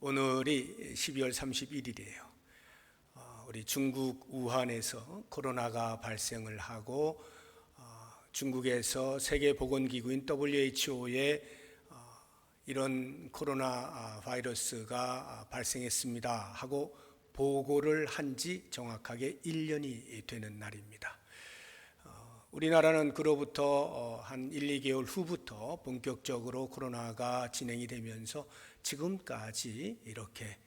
오늘이 12월 31일이에요. 우리 중국 우한에서 코로나가 발생을 하고 중국에서 세계보건기구인 WHO에 이런 코로나 바이러스가 발생했습니다 하고 보고를 한 지 정확하게 1년이 되는 날입니다. 우리나라는 그로부터 한 1, 2개월 후부터 본격적으로 코로나가 진행이 되면서 지금까지 이렇게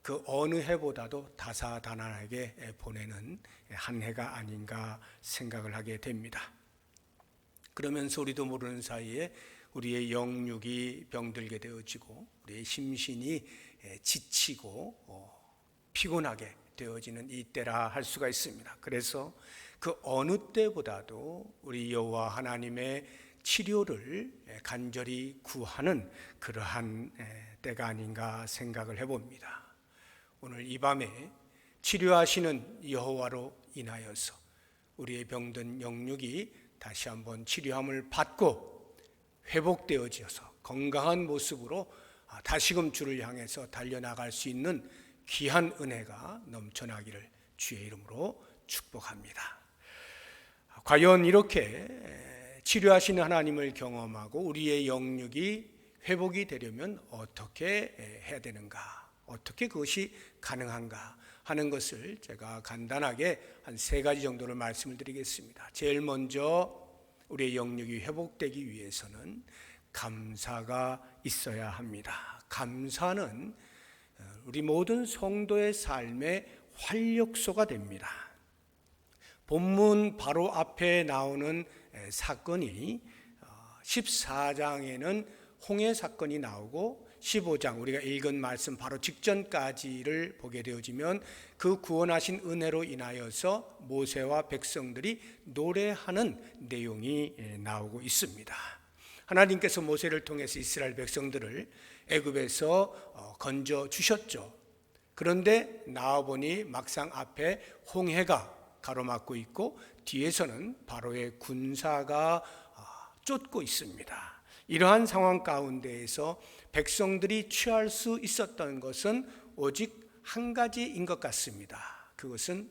그 어느 해보다도 다사다난하게 보내는 한 해가 아닌가 생각을 하게 됩니다. 그러면서 우리도 모르는 사이에 우리의 영육이 병들게 되어지고 우리의 심신이 지치고 피곤하게 되어지는 이때라 할 수가 있습니다. 그래서 그 어느 때보다도 우리 여호와 하나님의 치료를 간절히 구하는 그러한 때가 아닌가 생각을 해봅니다. 오늘 이 밤에 치료하시는 여호와로 인하여서 우리의 병든 영육이 다시 한번 치료함을 받고 회복되어져서 건강한 모습으로 다시금 주를 향해서 달려나갈 수 있는 귀한 은혜가 넘쳐나기를 주의 이름으로 축복합니다. 과연 이렇게 치료하시는 하나님을 경험하고 우리의 영육이 회복이 되려면 어떻게 해야 되는가, 어떻게 그것이 가능한가 하는 것을 제가 간단하게 한 3가지 정도를 말씀을 드리겠습니다. 제일 먼저 우리의 영육이 회복되기 위해서는 감사가 있어야 합니다. 감사는 우리 모든 성도의 삶의 활력소가 됩니다. 본문 바로 앞에 나오는 사건이 14장에는 홍해 사건이 나오고 15장 우리가 읽은 말씀 바로 직전까지를 보게 되어지면 그 구원하신 은혜로 인하여서 모세와 백성들이 노래하는 내용이 나오고 있습니다. 하나님께서 모세를 통해서 이스라엘 백성들을 애굽에서 건져 주셨죠. 그런데 나와보니 막상 앞에 홍해가 가로막고 있고 뒤에서는 바로의 군사가 쫓고 있습니다. 이러한 상황 가운데에서 백성들이 취할 수 있었던 것은 오직 한 가지인 것 같습니다. 그것은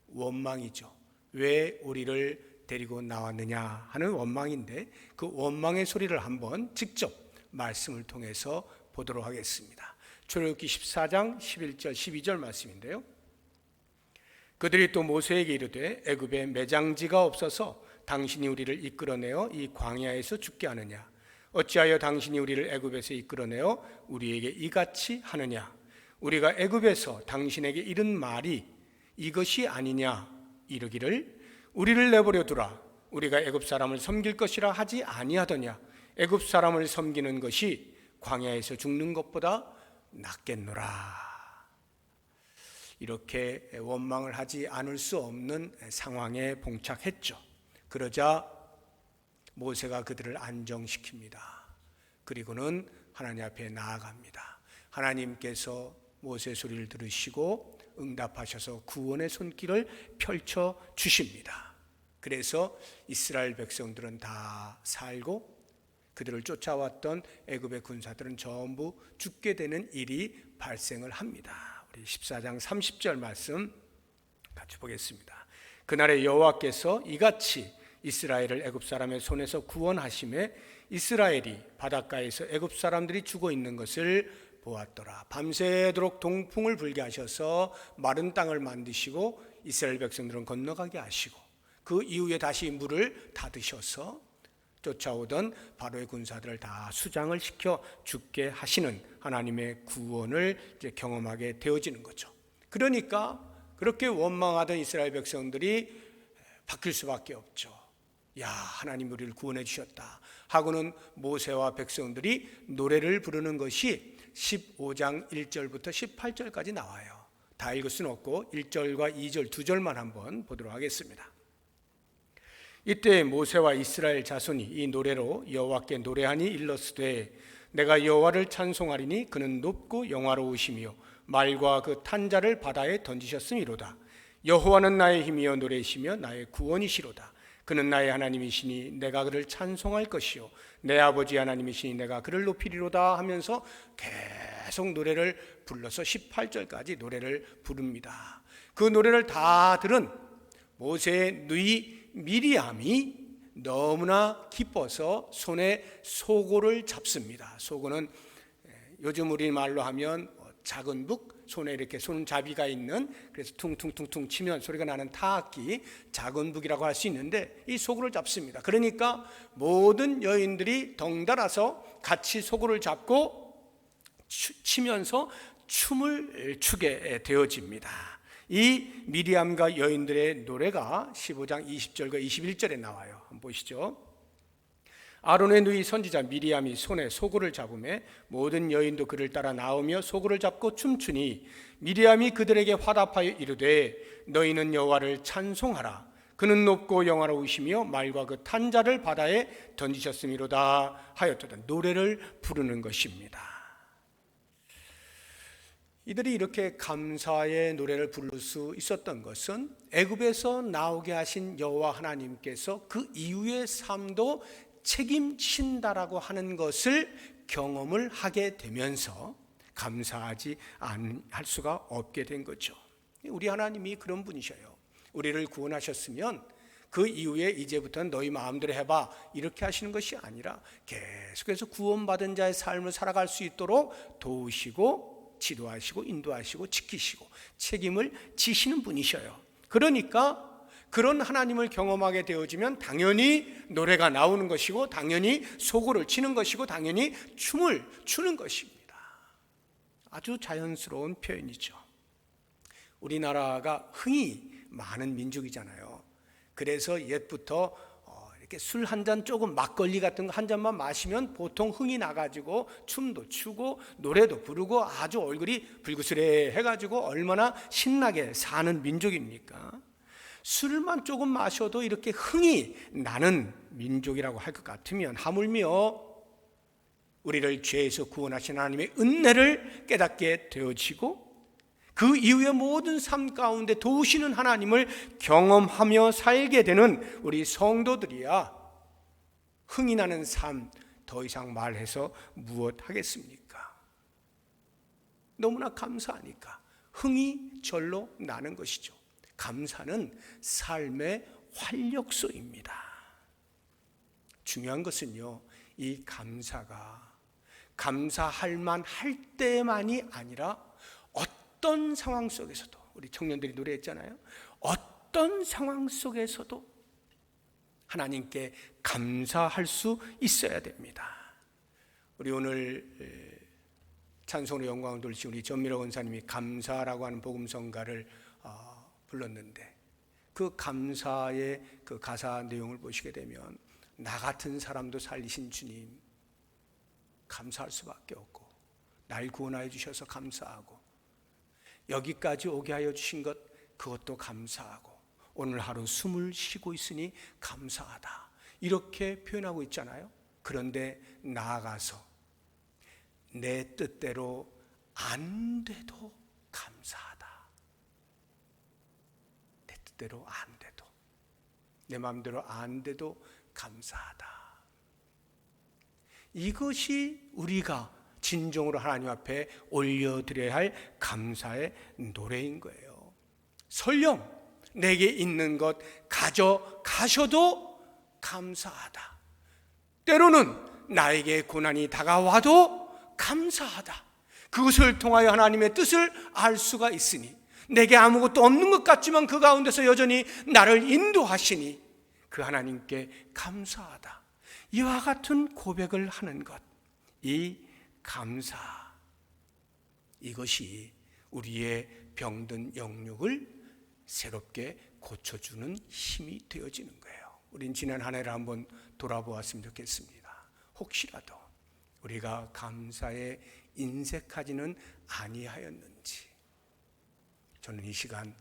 원망이죠. 왜 우리를 데리고 나왔느냐 하는 원망인데 그 원망의 소리를 한번 직접 말씀을 통해서 보도록 하겠습니다. 출애굽기 14장 11절 12절 말씀인데요. 그들이 또 모세에게 이르되 애굽에 매장지가 없어서 당신이 우리를 이끌어내어 이 광야에서 죽게 하느냐? 어찌하여 당신이 우리를 애굽에서 이끌어내어 우리에게 이같이 하느냐? 우리가 애굽에서 당신에게 이른 말이 이것이 아니냐? 이르기를 우리를 내버려 두라. 우리가 애굽 사람을 섬길 것이라 하지 아니하더냐? 애굽 사람을 섬기는 것이 광야에서 죽는 것보다 낫겠노라. 이렇게 원망을 하지 않을 수 없는 상황에 봉착했죠. 그러자 모세가 그들을 안정시킵니다. 그리고는 하나님 앞에 나아갑니다. 하나님께서 모세의 소리를 들으시고 응답하셔서 구원의 손길을 펼쳐 주십니다. 그래서 이스라엘 백성들은 다 살고 그들을 쫓아왔던 애굽의 군사들은 전부 죽게 되는 일이 발생을 합니다. 우리 14장 30절 말씀 같이 보겠습니다. 그날에 여호와께서 이같이 이스라엘을 애굽 사람의 손에서 구원하심에 이스라엘이 바닷가에서 애굽 사람들이 죽어 있는 것을 보았더라. 밤새도록 동풍을 불게 하셔서 마른 땅을 만드시고 이스라엘 백성들은 건너가게 하시고 그 이후에 다시 물을 닫으셔서 쫓아오던 바로의 군사들을 다 수장을 시켜 죽게 하시는 하나님의 구원을 이제 경험하게 되어지는 거죠. 그러니까 그렇게 원망하던 이스라엘 백성들이 바뀔 수밖에 없죠. 야, 하나님 우리를 구원해 주셨다 하고는 모세와 백성들이 노래를 부르는 것이 15장 1절부터 18절까지 나와요. 다 읽을 수는 없고 1절과 2절 2절만 한번 보도록 하겠습니다. 이때 모세와 이스라엘 자손이 이 노래로 여호와께 노래하니 일러스되 내가 여호와를 찬송하리니 그는 높고 영화로우시며 말과 그 탄자를 바다에 던지셨음이로다. 여호와는 나의 힘이여 노래시며 나의 구원이시로다. 그는 나의 하나님이시니 내가 그를 찬송할 것이요 내 아버지 하나님이시니 내가 그를 높이리로다 하면서 계속 노래를 불러서 18절까지 노래를 부릅니다. 그 노래를 다 들은 모세의 누이 미리암이 너무나 기뻐서 손에 소고를 잡습니다. 소고는 요즘 우리말로 하면 작은 북, 손에 이렇게 손잡이가 있는, 그래서 퉁퉁퉁퉁 치면 소리가 나는 타악기, 작은 북이라고 할 수 있는데 이 소고를 잡습니다. 그러니까 모든 여인들이 덩달아서 같이 소고를 잡고 치면서 춤을 추게 되어집니다. 이 미리암과 여인들의 노래가 15장 20절과 21절에 나와요. 한번 보시죠. 아론의 누이 선지자 미리암이 손에 소고를 잡으매 모든 여인도 그를 따라 나오며 소고를 잡고 춤추니 미리암이 그들에게 화답하여 이르되 너희는 여호와를 찬송하라. 그는 높고 영화로우시며 말과 그 탄자를 바다에 던지셨음이로다 하였도다. 노래를 부르는 것입니다. 이들이 이렇게 감사의 노래를 부를 수 있었던 것은 애굽에서 나오게 하신 여호와 하나님께서 그 이후의 삶도 책임진다라고 하는 것을 경험을 하게 되면서 감사하지 할 수가 없게 된 거죠. 우리 하나님이 그런 분이셔요. 우리를 구원하셨으면 그 이후에 이제부터는 너희 마음대로 해봐 이렇게 하시는 것이 아니라 계속해서 구원받은 자의 삶을 살아갈 수 있도록 도우시고 지도하시고 인도하시고 지키시고 책임을 지시는 분이셔요. 그러니까 그런 하나님을 경험하게 되어지면 당연히 노래가 나오는 것이고 당연히 소고를 치는 것이고 당연히 춤을 추는 것입니다. 아주 자연스러운 표현이죠. 우리나라가 흥이 많은 민족이잖아요. 그래서 옛부터 이렇게 술 한 잔 조금 막걸리 같은 거 한 잔만 마시면 보통 흥이 나가지고 춤도 추고 노래도 부르고 아주 얼굴이 불그스레 해가지고 얼마나 신나게 사는 민족입니까? 술만 조금 마셔도 이렇게 흥이 나는 민족이라고 할 것 같으면 하물며 우리를 죄에서 구원하신 하나님의 은혜를 깨닫게 되어지고 그 이후의 모든 삶 가운데 도우시는 하나님을 경험하며 살게 되는 우리 성도들이야 흥이 나는 삶 더 이상 말해서 무엇 하겠습니까? 너무나 감사하니까 흥이 절로 나는 것이죠. 감사는 삶의 활력소입니다. 중요한 것은요, 이 감사가 감사할 만할 때만이 아니라 어떤 상황 속에서도, 우리 청년들이 노래했잖아요. 어떤 상황 속에서도 하나님께 감사할 수 있어야 됩니다. 우리 오늘 찬송으로 영광을 돌리신 우리 전미라 원사님이 감사라고 하는 복음성가를 불렀는데 그 감사의 그 가사 내용을 보시게 되면 나 같은 사람도 살리신 주님 감사할 수밖에 없고 날 구원하여 주셔서 감사하고 여기까지 오게 하여 주신 것 그것도 감사하고 오늘 하루 숨을 쉬고 있으니 감사하다 이렇게 표현하고 있잖아요. 그런데 나아가서 내 뜻대로 안 돼도 감사하다. 내 뜻대로 안 돼도 내 마음대로 안 돼도 감사하다. 이것이 우리가 진정으로 하나님 앞에 올려드려야 할 감사의 노래인 거예요. 설령 내게 있는 것 가져가셔도 감사하다. 때로는 나에게 고난이 다가와도 감사하다. 그것을 통하여 하나님의 뜻을 알 수가 있으니 내게 아무것도 없는 것 같지만 그 가운데서 여전히 나를 인도하시니 그 하나님께 감사하다. 이와 같은 고백을 하는 것, 이 감사, 이것이 우리의 병든 영육을 새롭게 고쳐주는 힘이 되어지는 거예요. 우린 지난 한 해를 한번 돌아보았으면 좋겠습니다. 혹시라도 우리가 감사에 인색하지는 아니하였는지, 저는 이 시간,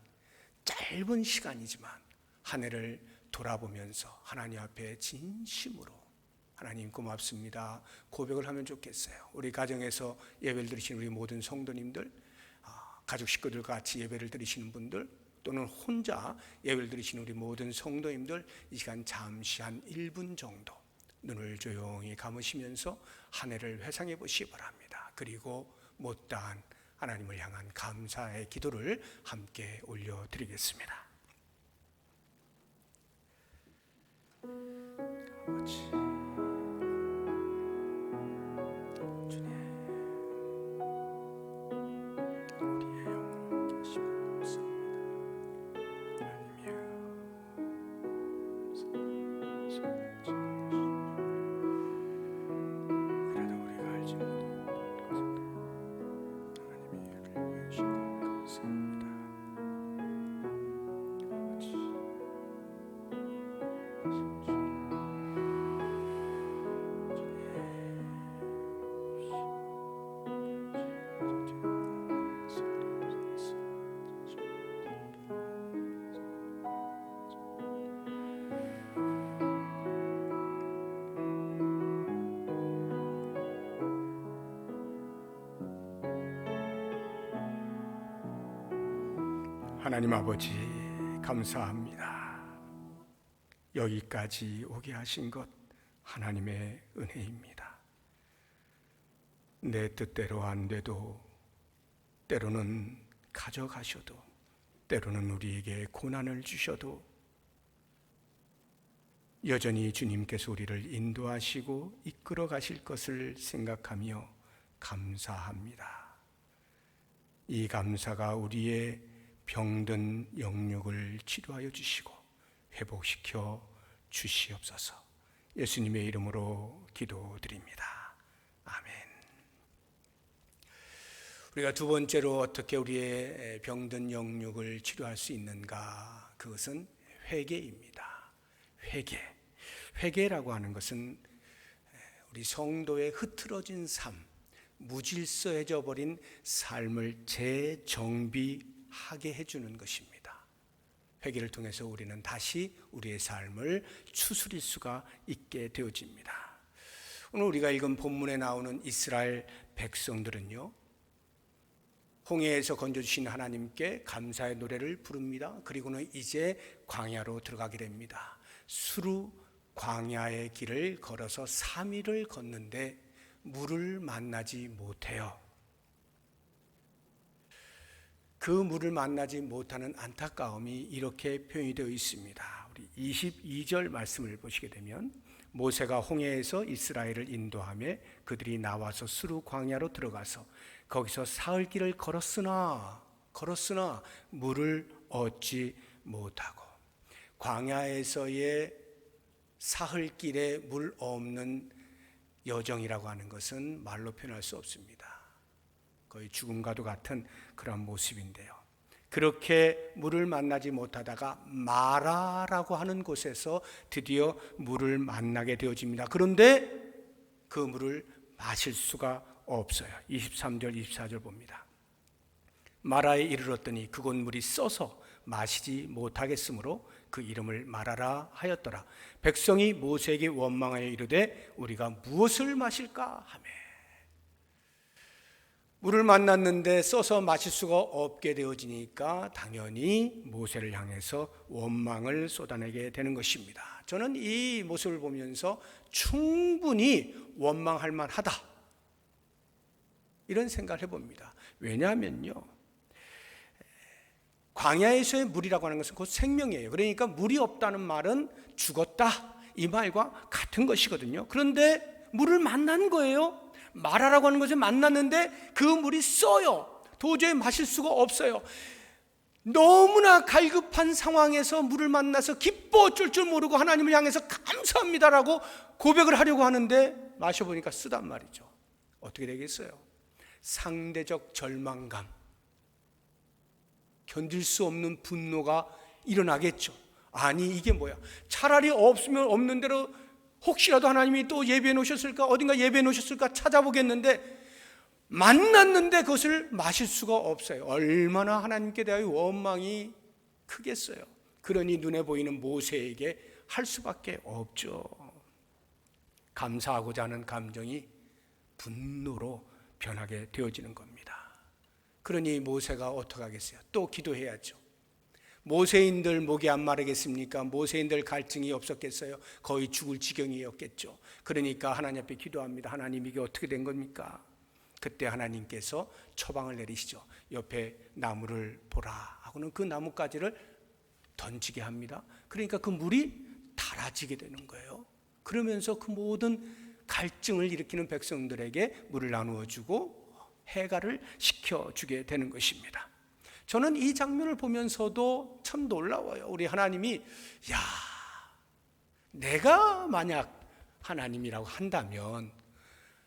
짧은 시간이지만 한 해를 돌아보면서 하나님 앞에 진심으로 하나님 고맙습니다 고백을 하면 좋겠어요. 우리 가정에서 예배를 드리시는 우리 모든 성도님들, 가족 식구들과 같이 예배를 드리시는 분들, 또는 혼자 예배를 드리시는 우리 모든 성도님들, 이 시간 잠시 한 1분 정도 눈을 조용히 감으시면서 한 해를 회상해 보시기 바랍니다. 그리고 못다한 하나님을 향한 감사의 기도를 함께 올려드리겠습니다. 아버지, 하나님 아버지 감사합니다. 여기까지 오게 하신 것 하나님의 은혜입니다. 내 뜻대로 안 돼도 때로는 가져가셔도 때로는 우리에게 고난을 주셔도 여전히 주님께서 우리를 인도하시고 이끌어 가실 것을 생각하며 감사합니다. 이 감사가 우리의 병든 영육을 치료하여 주시고 회복시켜 주시옵소서. 예수님의 이름으로 기도드립니다. 아멘. 우리가 두 번째로 어떻게 우리의 병든 영육을 치료할 수 있는가? 그것은 회개입니다. 회개라고 하는 것은 우리 성도의 흐트러진 삶, 무질서해져 버린 삶을 재정비하게 해주는 것입니다. 회개를 통해서 우리는 다시 우리의 삶을 추스릴 수가 있게 되어집니다. 오늘 우리가 읽은 본문에 나오는 이스라엘 백성들은요, 홍해에서 건져주신 하나님께 감사의 노래를 부릅니다. 그리고는 이제 광야로 들어가게 됩니다. 수루 광야의 길을 걸어서 3일을 걷는데 물을 만나지 못해요. 그 물을 만나지 못하는 안타까움이 이렇게 표현이 되어 있습니다. 우리 22절 말씀을 보시게 되면 모세가 홍해에서 이스라엘을 인도하며 그들이 나와서 수루 광야로 들어가서 거기서 사흘 길을 걸었으나 물을 얻지 못하고, 광야에서의 사흘 길에 물 없는 여정이라고 하는 것은 말로 표현할 수 없습니다. 거의 죽음과도 같은 그런 모습인데요. 그렇게 물을 만나지 못하다가 마라라고 하는 곳에서 드디어 물을 만나게 되어집니다. 그런데 그 물을 마실 수가 없어요. 23절 24절 봅니다. 마라에 이르렀더니 그곳 물이 써서 마시지 못하겠으므로 그 이름을 마라라 하였더라. 백성이 모세에게 원망하여 이르되 우리가 무엇을 마실까 하매, 물을 만났는데 써서 마실 수가 없게 되어지니까 당연히 모세를 향해서 원망을 쏟아내게 되는 것입니다. 저는 이 모습을 보면서 충분히 원망할 만하다, 이런 생각을 해봅니다. 왜냐하면요, 광야에서의 물이라고 하는 것은 곧 생명이에요. 그러니까 물이 없다는 말은 죽었다, 이 말과 같은 것이거든요. 그런데 물을 만난 거예요. 마라라고 하는 것을 만났는데 그 물이 써요. 도저히 마실 수가 없어요. 너무나 갈급한 상황에서 물을 만나서 기뻐 어쩔 줄 모르고 하나님을 향해서 감사합니다라고 고백을 하려고 하는데 마셔보니까 쓰단 말이죠. 어떻게 되겠어요? 상대적 절망감, 견딜 수 없는 분노가 일어나겠죠. 아니 이게 뭐야, 차라리 없으면 없는 대로 혹시라도 하나님이 또 예배해 놓으셨을까, 어딘가 예배해 놓으셨을까 찾아보겠는데 만났는데 그것을 마실 수가 없어요. 얼마나 하나님께 대하여 원망이 크겠어요. 그러니 눈에 보이는 모세에게 할 수밖에 없죠. 감사하고자 하는 감정이 분노로 변하게 되어지는 겁니다. 그러니 모세가 어떻게 하겠어요? 또 기도해야죠. 모세인들 목이 안 마르겠습니까? 모세인들 갈증이 없었겠어요? 거의 죽을 지경이었겠죠. 그러니까 하나님 앞에 기도합니다. 하나님, 이게 어떻게 된 겁니까? 그때 하나님께서 처방을 내리시죠. 옆에 나무를 보라 하고는 그 나뭇가지를 던지게 합니다. 그러니까 그 물이 달아지게 되는 거예요. 그러면서 그 모든 갈증을 일으키는 백성들에게 물을 나누어 주고 해갈을 시켜주게 되는 것입니다. 저는 이 장면을 보면서도 참 놀라워요. 우리 하나님이 내가 만약 하나님이라고 한다면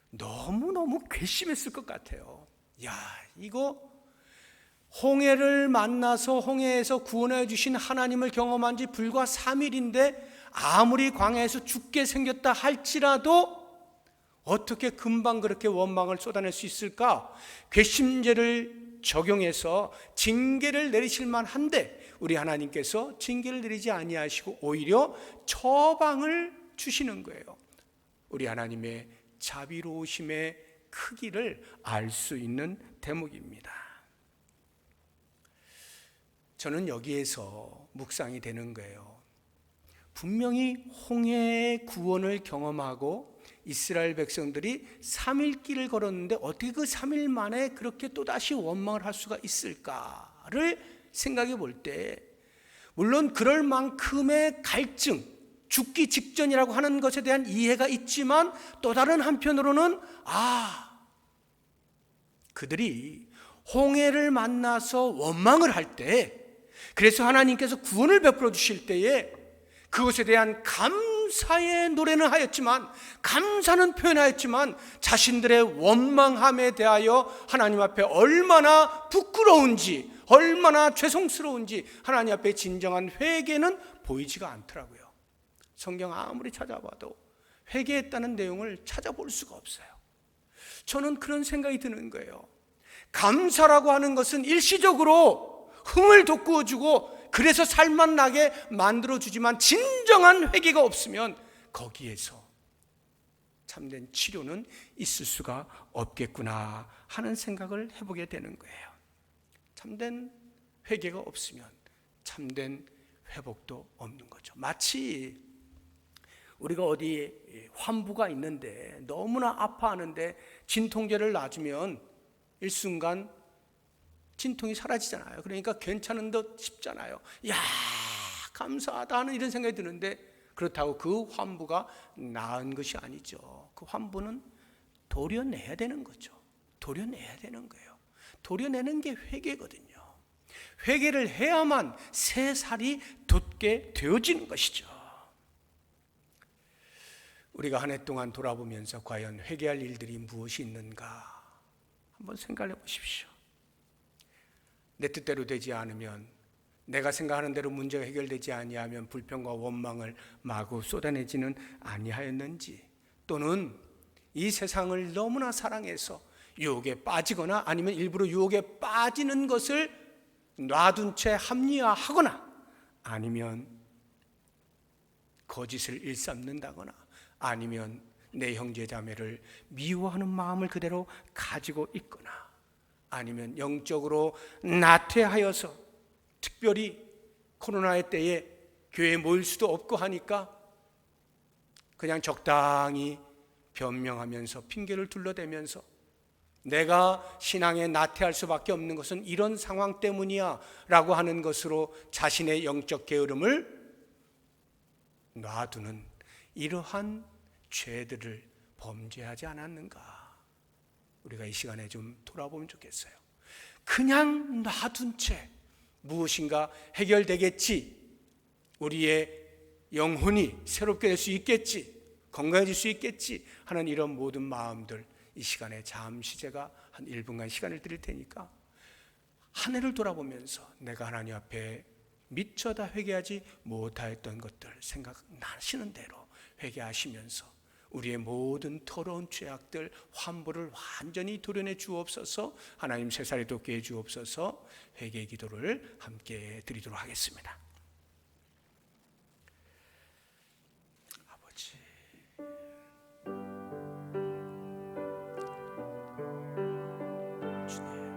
너무너무 괘씸했을 것 같아요. 이거 홍해를 만나서 홍해에서 구원해 주신 하나님을 경험한 지 불과 3일인데 아무리 광야에서 죽게 생겼다 할지라도 어떻게 금방 그렇게 원망을 쏟아낼 수 있을까? 괘씸죄를 적용해서 징계를 내리실 만한데 우리 하나님께서 징계를 내리지 아니하시고 오히려 처방을 주시는 거예요. 우리 하나님의 자비로우심의 크기를 알 수 있는 대목입니다. 저는 여기에서 묵상이 되는 거예요. 분명히 홍해의 구원을 경험하고 이스라엘 백성들이 3일 길을 걸었는데 어떻게 그 3일 만에 그렇게 또다시 원망을 할 수가 있을까를 생각해 볼 때, 물론 그럴 만큼의 갈증, 죽기 직전이라고 하는 것에 대한 이해가 있지만 또 다른 한편으로는 그들이 홍해를 만나서 원망을 할 때, 그래서 하나님께서 구원을 베풀어 주실 때에 그것에 대한 감사의 노래는 하였지만, 감사는 표현하였지만 자신들의 원망함에 대하여 하나님 앞에 얼마나 부끄러운지, 얼마나 죄송스러운지 하나님 앞에 진정한 회개는 보이지가 않더라고요. 성경 아무리 찾아봐도 회개했다는 내용을 찾아볼 수가 없어요. 저는 그런 생각이 드는 거예요. 감사라고 하는 것은 일시적으로 흥을 돋구어주고 그래서 살만 나게 만들어주지만 진정한 회개가 없으면 거기에서 참된 치료는 있을 수가 없겠구나 하는 생각을 해보게 되는 거예요. 참된 회개가 없으면 참된 회복도 없는 거죠. 마치 우리가 어디 환부가 있는데 너무나 아파하는데 진통제를 놔주면 일순간 진통이 사라지잖아요. 그러니까 괜찮은 듯 싶잖아요. 감사하다 하는 이런 생각이 드는데, 그렇다고 그 환부가 나은 것이 아니죠. 그 환부는 도려내야 되는 거죠. 도려내야 되는 거예요. 도려내는 게 회개거든요. 회개를 해야만 새 살이 돋게 되어지는 것이죠. 우리가 한 해 동안 돌아보면서 과연 회개할 일들이 무엇이 있는가 한번 생각해 보십시오. 내 뜻대로 되지 않으면, 내가 생각하는 대로 문제가 해결되지 아니하면 불평과 원망을 마구 쏟아내지는 아니하였는지, 또는 이 세상을 너무나 사랑해서 유혹에 빠지거나 아니면 일부러 유혹에 빠지는 것을 놔둔 채 합리화하거나 아니면 거짓을 일삼는다거나 아니면 내 형제 자매를 미워하는 마음을 그대로 가지고 있거나 아니면 영적으로 나태하여서, 특별히 코로나의 때에 교회에 모일 수도 없고 하니까 그냥 적당히 변명하면서 핑계를 둘러대면서 내가 신앙에 나태할 수밖에 없는 것은 이런 상황 때문이야 라고 하는 것으로 자신의 영적 게으름을 놔두는 이러한 죄들을 범죄하지 않았는가? 우리가 이 시간에 좀 돌아보면 좋겠어요. 그냥 놔둔 채 무엇인가 해결되겠지, 우리의 영혼이 새롭게 될 수 있겠지, 건강해질 수 있겠지 하는 이런 모든 마음들, 이 시간에 잠시 제가 한 1분간 시간을 드릴 테니까 한 해를 돌아보면서 내가 하나님 앞에 미처 다 회개하지 못하였던 것들 생각나시는 대로 회개하시면서 우리의 모든 더러운 죄악들, 환부를 완전히 도려내 주옵소서. 하나님 새살이 돋게 해 주옵소서. 회개 기도를 함께 드리도록 하겠습니다. 아버지, 주님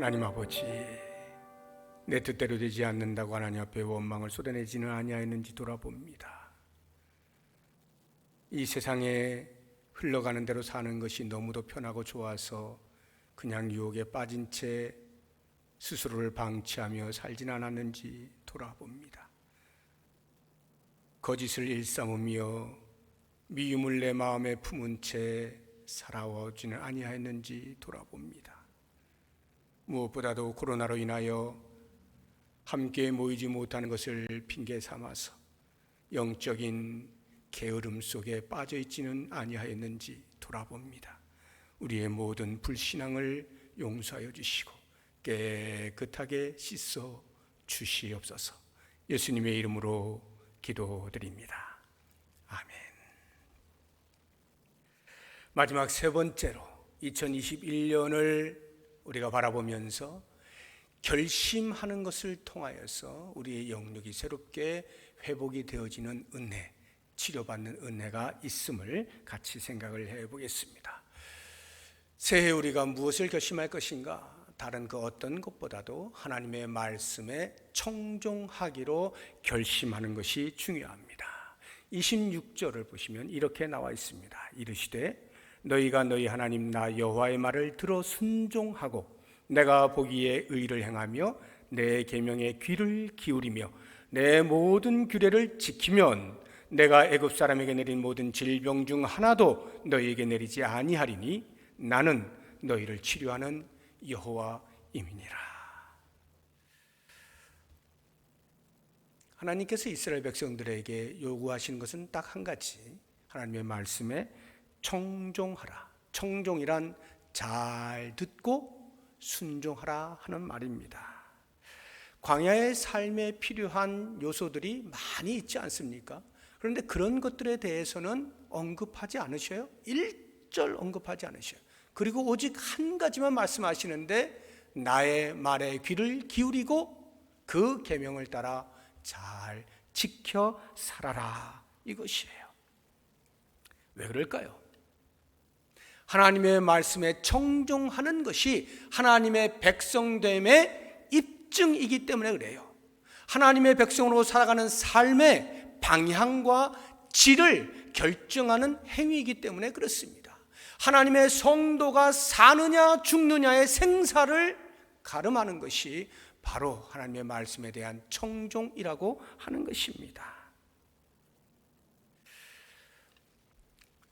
하나님 아버지, 내 뜻대로 되지 않는다고 하나님 앞에 원망을 쏟아내지는 아니하였는지 돌아봅니다. 이 세상에 흘러가는 대로 사는 것이 너무도 편하고 좋아서 그냥 유혹에 빠진 채 스스로를 방치하며 살진 않았는지 돌아봅니다. 거짓을 일삼으며 미움을 내 마음에 품은 채 살아오지는 아니하였는지 돌아봅니다. 무엇보다도 코로나로 인하여 함께 모이지 못하는 것을 핑계 삼아서 영적인 게으름 속에 빠져 있지는 아니하였는지 돌아봅니다. 우리의 모든 불신앙을 용서하여 주시고 깨끗하게 씻어 주시옵소서. 예수님의 이름으로 기도드립니다. 아멘. 마지막 세 번째로 2021년을 우리가 바라보면서 결심하는 것을 통하여서 우리의 영역이 새롭게 회복이 되어지는 은혜, 치료받는 은혜가 있음을 같이 생각을 해보겠습니다. 새해 우리가 무엇을 결심할 것인가? 다른 그 어떤 것보다도 하나님의 말씀에 청종하기로 결심하는 것이 중요합니다. 26절을 보시면 이렇게 나와 있습니다. 이르시되 너희가 너희 하나님 나 여호와의 말을 들어 순종하고 내가 보기에 의를 행하며 내 계명에 귀를 기울이며 내 모든 규례를 지키면 내가 애굽 사람에게 내린 모든 질병 중 하나도 너희에게 내리지 아니하리니 나는 너희를 치료하는 여호와임이니라. 하나님께서 이스라엘 백성들에게 요구하시는 것은 딱 한 가지, 하나님의 말씀에 청종하라. 청종이란 잘 듣고 순종하라 하는 말입니다. 광야의 삶에 필요한 요소들이 많이 있지 않습니까? 그런데 그런 것들에 대해서는 언급하지 않으셔요. 1절 언급하지 않으셔요. 그리고 오직 한 가지만 말씀하시는데 나의 말에 귀를 기울이고 그 계명을 따라 잘 지켜 살아라, 이것이에요. 왜 그럴까요? 하나님의 말씀에 청종하는 것이 하나님의 백성됨의 입증이기 때문에 그래요. 하나님의 백성으로 살아가는 삶의 방향과 질을 결정하는 행위이기 때문에 그렇습니다. 하나님의 성도가 사느냐 죽느냐의 생사를 가름하는 것이 바로 하나님의 말씀에 대한 청종이라고 하는 것입니다.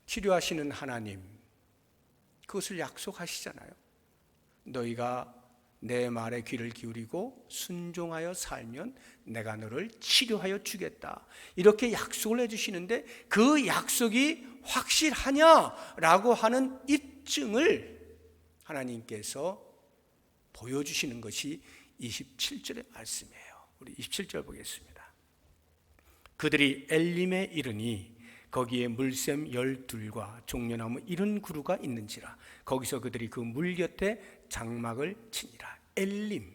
치료하시는 하나님, 그것을 약속하시잖아요. 너희가 내 말에 귀를 기울이고 순종하여 살면 내가 너를 치료하여 주겠다, 이렇게 약속을 해주시는데 그 약속이 확실하냐라고 하는 입증을 하나님께서 보여주시는 것이 27절의 말씀이에요. 우리 27절 보겠습니다. 그들이 엘림에 이르니 거기에 물샘 12과 종려나무 70그루가 있는지라 거기서 그들이 그 물 곁에 장막을 치니라. 엘림,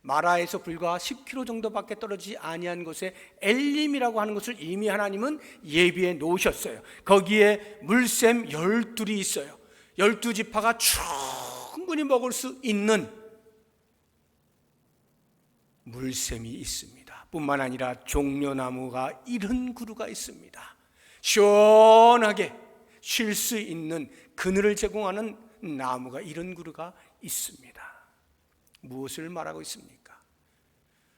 마라에서 불과 10km 정도밖에 떨어지지 아니한 곳에 엘림이라고 하는 것을 이미 하나님은 예비해 놓으셨어요. 거기에 물샘 12이 있어요. 12지파가 충분히 먹을 수 있는 물샘이 있습니다. 뿐만 아니라 종려나무가 70그루가 있습니다. 시원하게 쉴 수 있는 그늘을 제공하는 나무가 70그루가 있습니다. 무엇을 말하고 있습니까?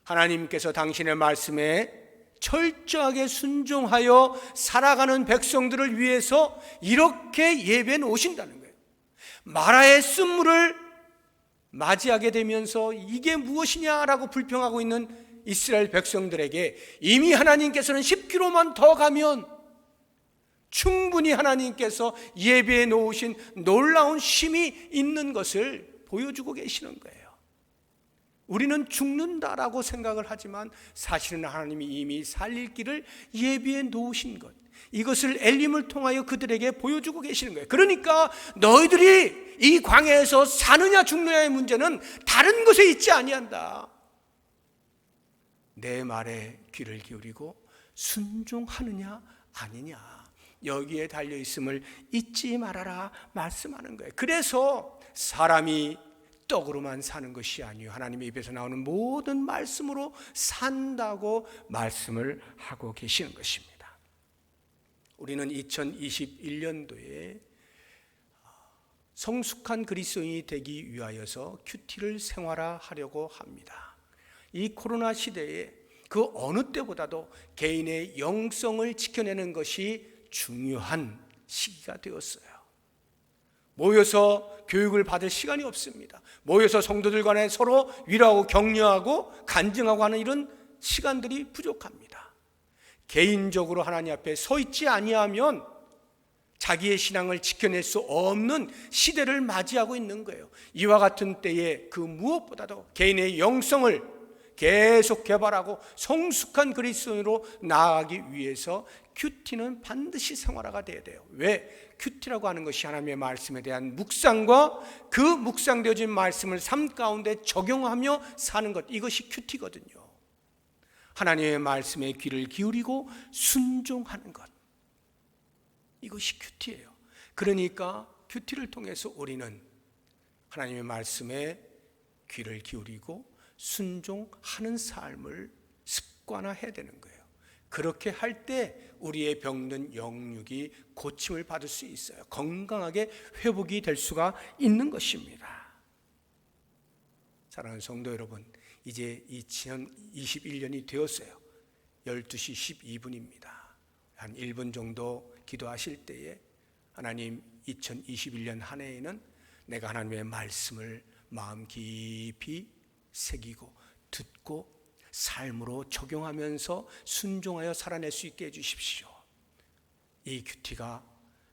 하나님께서 당신의 말씀에 철저하게 순종하여 살아가는 백성들을 위해서 이렇게 예배해 놓으신다는 거예요. 마라의 쓴물을 맞이하게 되면서 이게 무엇이냐라고 불평하고 있는 이스라엘 백성들에게 이미 하나님께서는 10km만 더 가면 충분히 하나님께서 예배해 놓으신 놀라운 쉼이 있는 것을 보여주고 계시는 거예요. 우리는 죽는다라고 생각을 하지만 사실은 하나님이 이미 살릴 길을 예비해 놓으신 것, 이것을 엘림을 통하여 그들에게 보여주고 계시는 거예요. 그러니까 너희들이 이 광야에서 사느냐 죽느냐의 문제는 다른 것에 있지 아니한다. 내 말에 귀를 기울이고 순종하느냐 아니냐, 여기에 달려있음을 잊지 말아라 말씀하는 거예요. 그래서 사람이 떡으로만 사는 것이 아니요 하나님의 입에서 나오는 모든 말씀으로 산다고 말씀을 하고 계시는 것입니다. 우리는 2021년도에 성숙한 그리스도인이 되기 위하여서 큐티를 생활화하려고 합니다. 이 코로나 시대에 그 어느 때보다도 개인의 영성을 지켜내는 것이 중요한 시기가 되었어요. 모여서 교육을 받을 시간이 없습니다. 모여서 성도들 간에 서로 위로하고 격려하고 간증하고 하는 이런 시간들이 부족합니다. 개인적으로 하나님 앞에 서 있지 아니하면 자기의 신앙을 지켜낼 수 없는 시대를 맞이하고 있는 거예요. 이와 같은 때에 그 무엇보다도 개인의 영성을 계속 개발하고 성숙한 그리스도인으로 나아가기 위해서 큐티는 반드시 생활화가 돼야 돼요. 왜? 큐티라고 하는 것이 하나님의 말씀에 대한 묵상과 그 묵상되어진 말씀을 삶 가운데 적용하며 사는 것, 이것이 큐티거든요. 하나님의 말씀에 귀를 기울이고 순종하는 것, 이것이 큐티예요. 그러니까 큐티를 통해서 우리는 하나님의 말씀에 귀를 기울이고 순종하는 삶을 습관화해야 되는 거예요. 그렇게 할 때 우리의 병든 영육이 고침을 받을 수 있어요. 건강하게 회복이 될 수가 있는 것입니다. 사랑하는 성도 여러분, 이제 2021년이 되었어요. 12시 12분입니다. 한 1분 정도 기도하실 때에 하나님, 2021년 한 해에는 내가 하나님의 말씀을 마음 깊이 새기고 듣고 삶으로 적용하면서 순종하여 살아낼 수 있게 해주십시오. 이 큐티가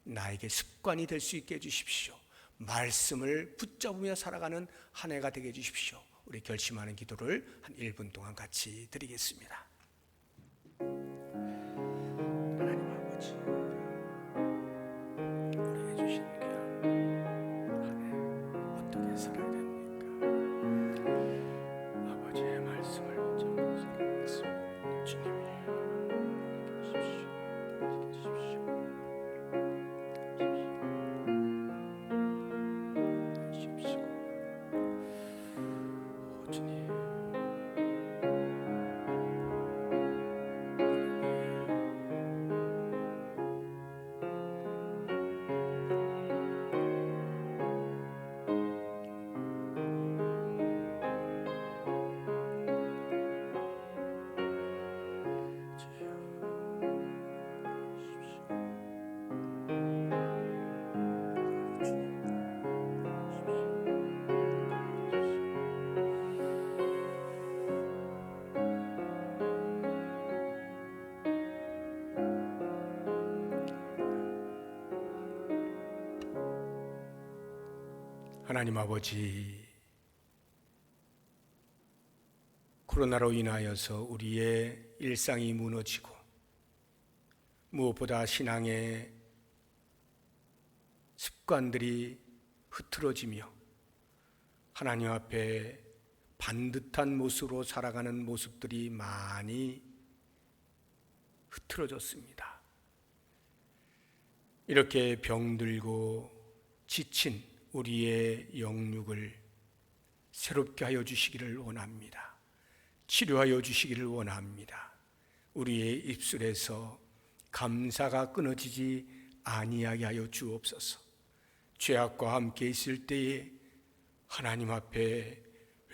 나에게 습관이 될 수 있게 해주십시오. 말씀을 붙잡으며 살아가는 한 해가 되게 해주십시오. 우리 결심하는 기도를 한 1분 동안 같이 드리겠습니다. 하나님 아버지, 우리에게 주시는 귀한 한 해 어떻게 살아야 됩니까? 아버지의 말씀을 붙잡고 살아가겠습니다. 주님이 하나님 아버지, 코로나로 인하여서 우리의 일상이 무너지고 무엇보다 신앙의 습관들이 흐트러지며 하나님 앞에 반듯한 모습으로 살아가는 모습들이 많이 흐트러졌습니다. 이렇게 병들고 지친 우리의 영육을 새롭게 하여 주시기를 원합니다. 치료하여 주시기를 원합니다. 우리의 입술에서 감사가 끊어지지 아니하게 하여 주옵소서. 죄악과 함께 있을 때에 하나님 앞에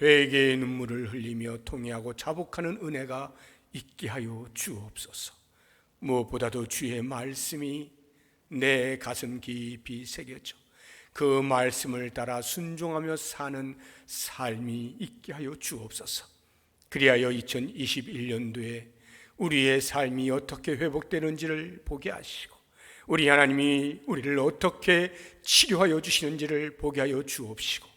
회개의 눈물을 흘리며 통회하고 자복하는 은혜가 있게 하여 주옵소서. 무엇보다도 주의 말씀이 내 가슴 깊이 새겨져 그 말씀을 따라 순종하며 사는 삶이 있게 하여 주옵소서. 그리하여 2021년도에 우리의 삶이 어떻게 회복되는지를 보게 하시고 우리 하나님이 우리를 어떻게 치료하여 주시는지를 보게 하여 주옵시고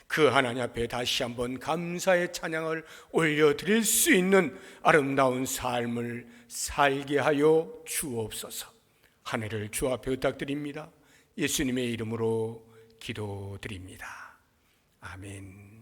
그 하나님 앞에 다시 한번 감사의 찬양을 올려드릴 수 있는 아름다운 삶을 살게 하여 주옵소서. 한 해를 주 앞에 부탁드립니다. 예수님의 이름으로 기도드립니다. 아멘.